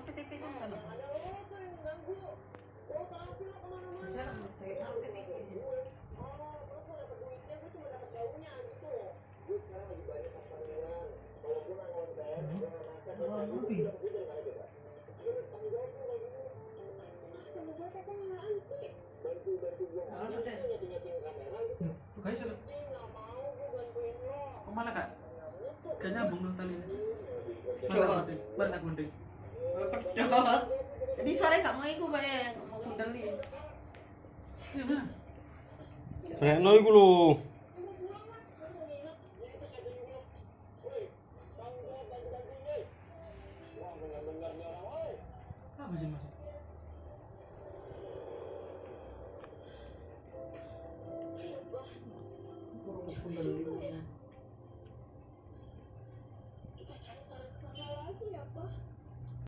PT kan kan. Bisa lah PT. Guys, malah kak, gak nyambung dong tali ini. Baru tak gunting. Pedot. Jadi sore gak mau iku bae, mau gundeli. Iya mana? No iku lho. Apa sih mas?